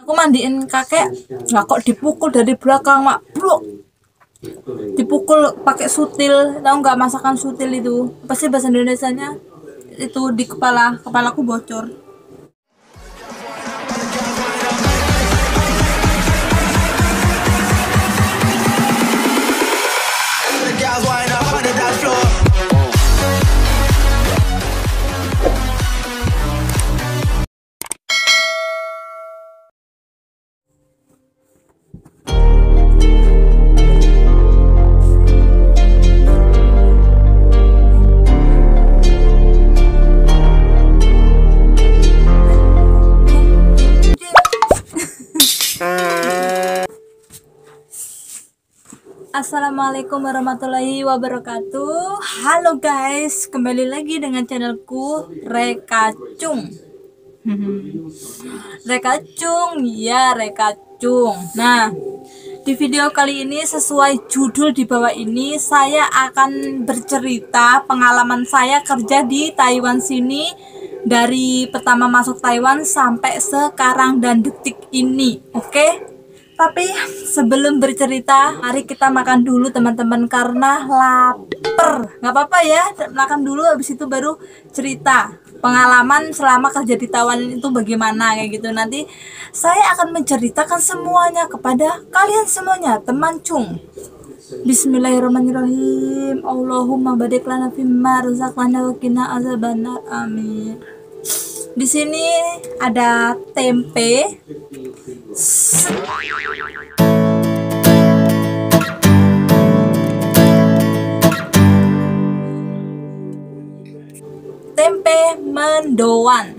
aku mandiin kakek, lah kok dipukul dari belakang, mak bro, dipukul pakai sutil. Tahu nggak masakan sutil itu pasti bahasa Indonesianya itu di kepalaku bocor. Assalamualaikum warahmatullahi wabarakatuh. Halo guys, kembali lagi dengan channelku Rekacung. Rekacung, ya Rekacung. Nah, di video kali ini sesuai judul di bawah ini, saya akan bercerita pengalaman saya kerja di Taiwan sini dari pertama masuk Taiwan sampai sekarang dan detik ini. Oke? Tapi sebelum bercerita, mari kita makan dulu teman-teman karena lapar. Nggak apa-apa ya, makan dulu habis itu baru cerita pengalaman selama kerja di Taiwan itu bagaimana kayak gitu. Nanti saya akan menceritakan semuanya kepada kalian semuanya, teman Cung. Bismillahirrahmanirrahim. Allahumma barik lana fimma razaqtana wa qina azabannar. Amin. Di sini ada tempe. Tempe mendoan.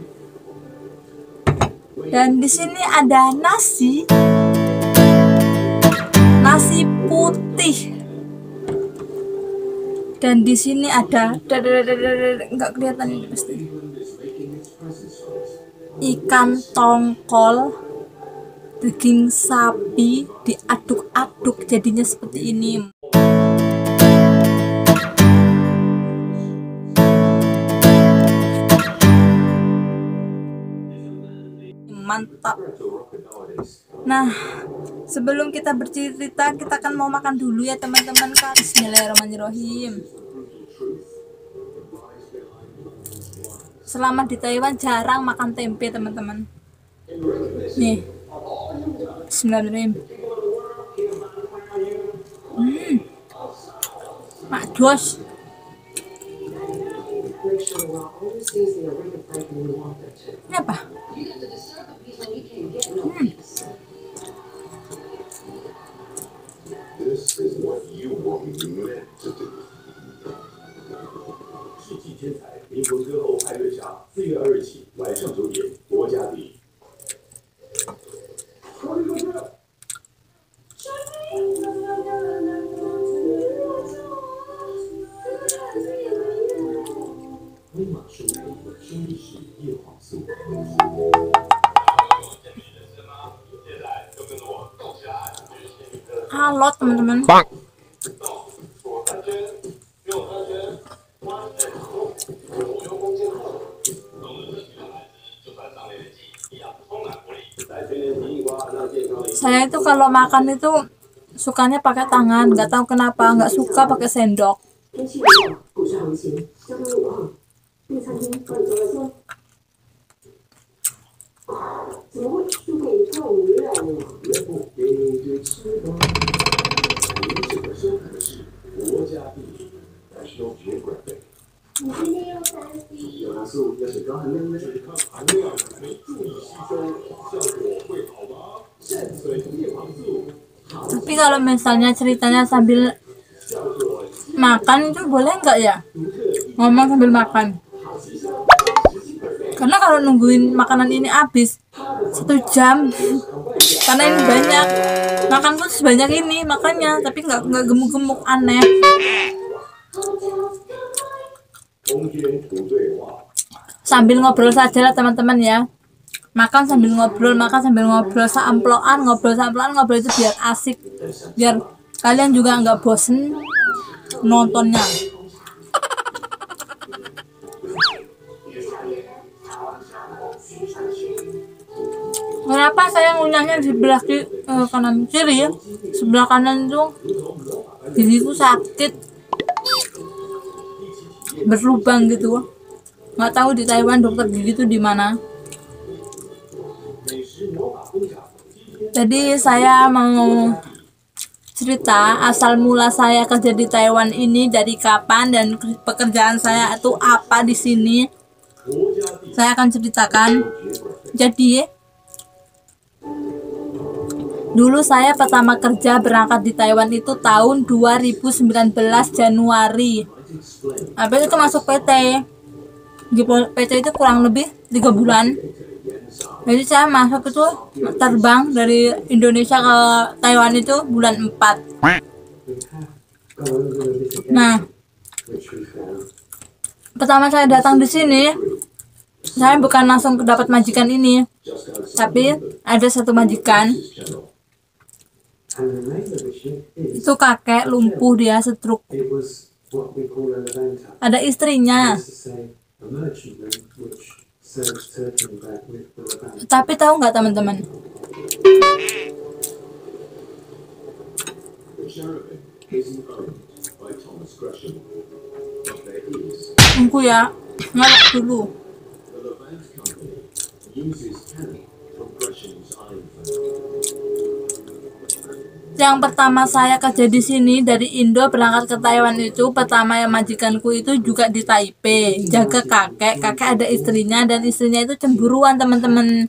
Dan di sini ada nasi putih. Dan di sini ada nggak kelihatan ini pasti. Ikan tongkol, daging sapi diaduk-aduk jadinya seperti ini. Mantap. Nah, sebelum kita bercerita, kita kan mau makan dulu ya teman-teman kan. Bismillahirrahmanirrahim. Selama di Taiwan jarang makan tempe teman-teman. Nih, Bismillahirrahmanirrahim. Makdos. Ini apa? This is what you were meant to do. 世纪天才，民国歌后艾瑞莎，4月2日起晚上9点，国家地。威马树兄弟是叶黄素。 Alot teman-teman. Saya itu kalau makan itu sukanya pakai tangan, nggak tahu kenapa, nggak suka pakai sendok. Tapi kalau misalnya ceritanya sambil makan itu boleh nggak ya? Ngomong sambil makan. Karena kalau nungguin makanan ini habis 1 jam, karena ini banyak, makan pun sebanyak ini makanya, tapi nggak gemuk-gemuk aneh. Sambil ngobrol saja lah teman-teman ya. Makan sambil ngobrol, saamploan, ngobrol itu biar asik, biar kalian juga nggak bosen nontonnya. Kenapa saya ngunyahnya di sebelah kanan kiri ya? Sebelah kanan itu gigiku sakit, berlubang gitu. Nggak tahu di Taiwan dokter gigi itu di mana. Jadi saya mau cerita asal mula saya kerja di Taiwan ini dari kapan dan pekerjaan saya itu apa di sini. Saya akan ceritakan. Jadi dulu saya pertama kerja berangkat di Taiwan itu tahun 2019 Januari. Habis itu masuk PT. Di PT itu kurang lebih 3 bulan. Jadi saya masuk itu terbang dari Indonesia ke Taiwan itu bulan 4. Nah, pertama saya datang di sini, saya bukan langsung dapat majikan ini, tapi ada satu majikan. Itu kakek lumpuh, dia stroke. Ada istrinya. Tapi tahu nggak teman-teman? Tunggu ya, ngelak dulu. Yang pertama saya kerja di sini dari Indo berangkat ke Taiwan itu, pertama yang majikanku itu juga di Taipei, jaga kakek. Kakek ada istrinya dan istrinya itu cemburuan teman-teman.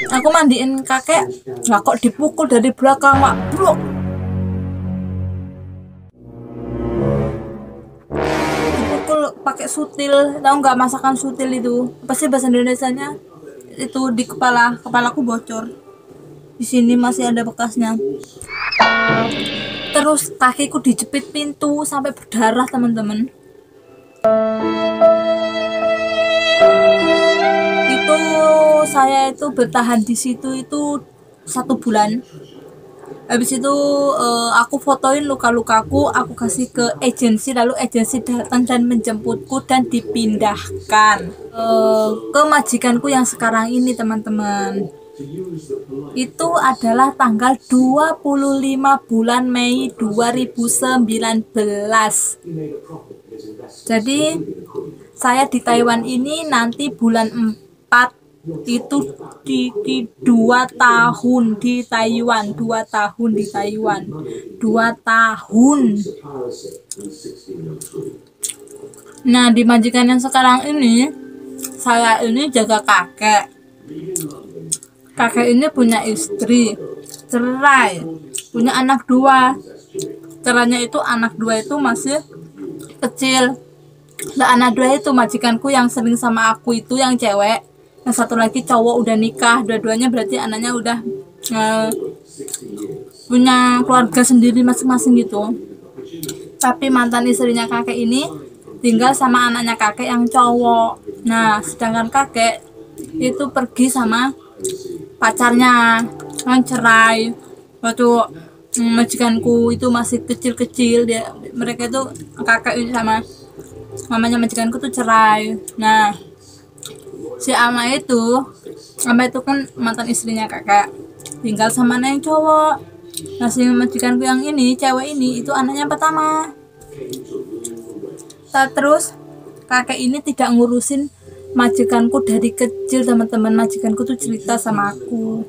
Aku mandiin kakek, lah kok dipukul dari belakang, wak bro. Dipukul pakai sutil, tahu nggak masakan sutil itu? Apa sih bahasa Indonesianya? Itu di kepalaku bocor. Di sini masih ada bekasnya. Terus kakiku dijepit pintu sampai berdarah teman-teman. Itu saya itu bertahan di situ itu 1 bulan. Habis itu aku fotoin luka-lukaku, aku kasih ke agensi, lalu agensi datang dan menjemputku dan dipindahkan ke majikanku yang sekarang ini teman-teman. Itu adalah tanggal 25 bulan Mei 2019. Jadi saya di Taiwan ini nanti bulan 4 itu di 2 tahun di Taiwan, 2 tahun di Taiwan, 2 tahun. Nah, di majikan yang sekarang ini saya ini jaga kakek. Kakek ini punya istri, cerai, punya anak 2. Caranya itu anak 2 itu masih kecil. Nah, anak 2 itu majikanku yang sering sama aku itu yang cewek. Yang satu lagi cowok udah nikah. Dua-duanya berarti anaknya udah punya keluarga sendiri masing-masing gitu. Tapi mantan istrinya kakek ini tinggal sama anaknya kakek yang cowok. Nah, sedangkan kakek itu pergi sama pacarnya yang cerai waktu majikanku itu masih kecil-kecil. Mereka itu kakak itu sama mamanya majikanku tuh cerai. Nah, si Ama itu kan mantan istrinya kakak, tinggal sama anak yang cowok. Nah, si majikanku yang ini cewek ini itu anaknya pertama. Terus kakek ini tidak ngurusin majikanku dari kecil teman-teman. Majikanku tuh cerita sama aku.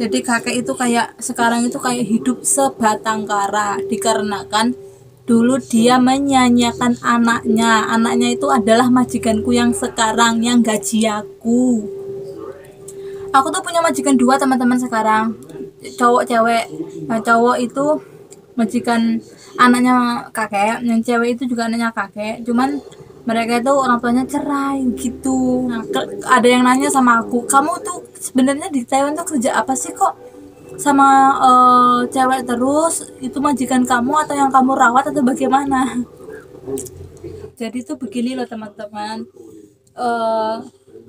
Jadi kakek itu kayak sekarang itu kayak hidup sebatang kara, dikarenakan dulu dia menyanyiakan anaknya itu adalah majikanku yang sekarang yang gaji aku. Aku tuh punya majikan 2 teman-teman sekarang, cowok cewek. Nah, cowok itu majikan anaknya kakek, yang cewek itu juga anaknya kakek, cuman mereka itu orang tuanya cerai gitu. Nah, ada yang nanya sama aku, kamu tuh sebenarnya di Taiwan tuh kerja apa sih kok sama cewek terus? Itu majikan kamu atau yang kamu rawat atau bagaimana? Jadi tuh begini loh teman-teman,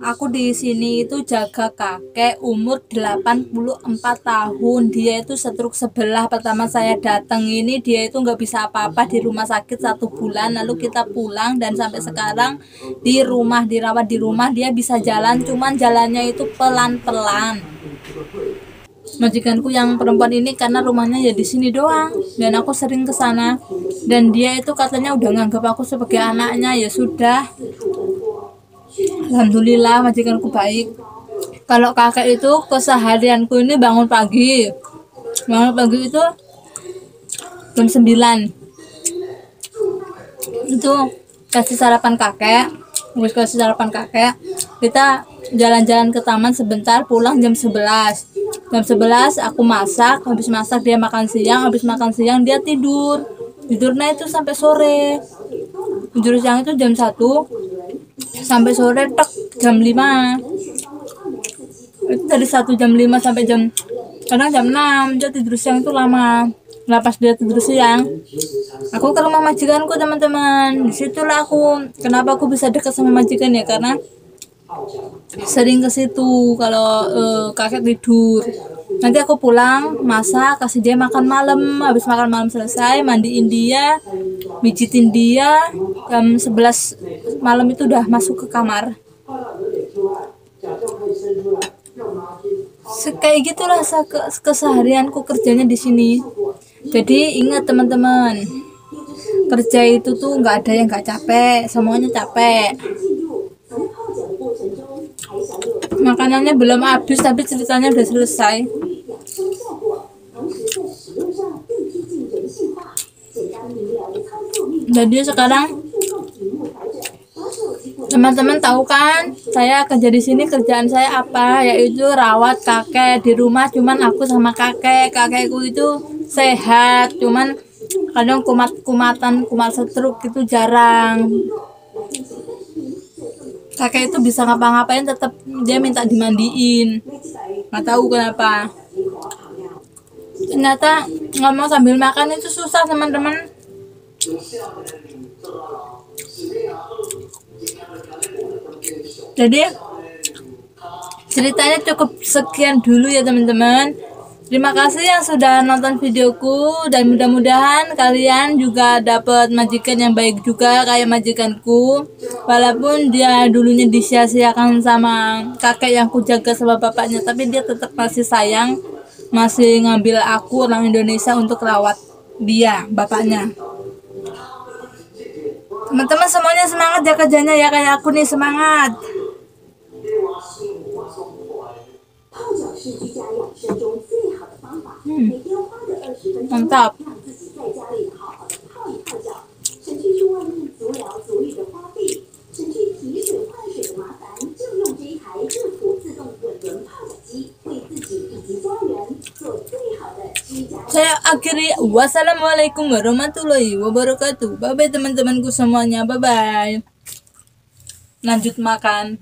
aku di sini itu jaga kakek umur 84 tahun. Dia itu stroke sebelah. Pertama saya datang ini dia itu nggak bisa apa-apa di rumah sakit 1 bulan. Lalu kita pulang dan sampai sekarang di rumah, dirawat di rumah. Dia bisa jalan, cuman jalannya itu pelan-pelan. Majikanku yang perempuan ini karena rumahnya ya di sini doang dan aku sering ke sana, dan dia itu katanya udah nganggap aku sebagai anaknya. Ya sudah, alhamdulillah majikanku baik. Kalau kakek itu keseharianku ini bangun pagi itu jam 9 itu kasih sarapan kakek. Habis kasih sarapan kakek, kita jalan-jalan ke taman sebentar, pulang jam 11. Jam 11 aku masak, habis masak dia makan siang, habis makan siang dia tidur. Tidurnya itu sampai sore. Tidur siang itu jam 1 sampai sore jam 5. Itu dari 1 jam 5 sampai kadang jam 6. Dia tidur siang itu lama. Nah, pas dia tidur siang, aku ke rumah majikanku, teman-teman. Disitulah kenapa aku bisa dekat sama majikan ya, karena sering ke situ kalau kakek tidur. Nanti aku pulang, masak, kasih dia makan malam. Habis makan malam selesai, mandiin dia, mijitin dia. Jam 11 malam itu udah masuk ke kamar. Kayak gitulah keseharianku kerjanya di sini. Jadi ingat teman-teman, kerja itu tuh nggak ada yang nggak capek, semuanya capek. Makanannya belum habis tapi ceritanya udah selesai. Jadi sekarang teman-teman tahu kan saya kerja di sini, kerjaan saya apa, yaitu rawat kakek di rumah. Cuman aku sama kakekku itu sehat, cuman kadang kumat stroke itu jarang. Kakek itu bisa ngapa-ngapain tetap dia minta dimandiin, nggak tahu kenapa. Ternyata ngomong sambil makan itu susah, teman-teman. Jadi ceritanya cukup sekian dulu ya teman-teman. Terima kasih yang sudah nonton videoku, dan mudah-mudahan kalian juga dapat majikan yang baik juga kayak majikanku. Walaupun dia dulunya disia-siakan sama kakek yang kujaga sama bapaknya, tapi dia tetap masih sayang, masih ngambil aku orang Indonesia untuk rawat dia, bapaknya. Teman-teman semuanya semangat ya kerjanya ya, kayak aku nih semangat. Mantap. Saya akhiri, wassalamualaikum warahmatullahi wabarakatuh. Bye bye teman-temanku semuanya, bye bye. Lanjut makan.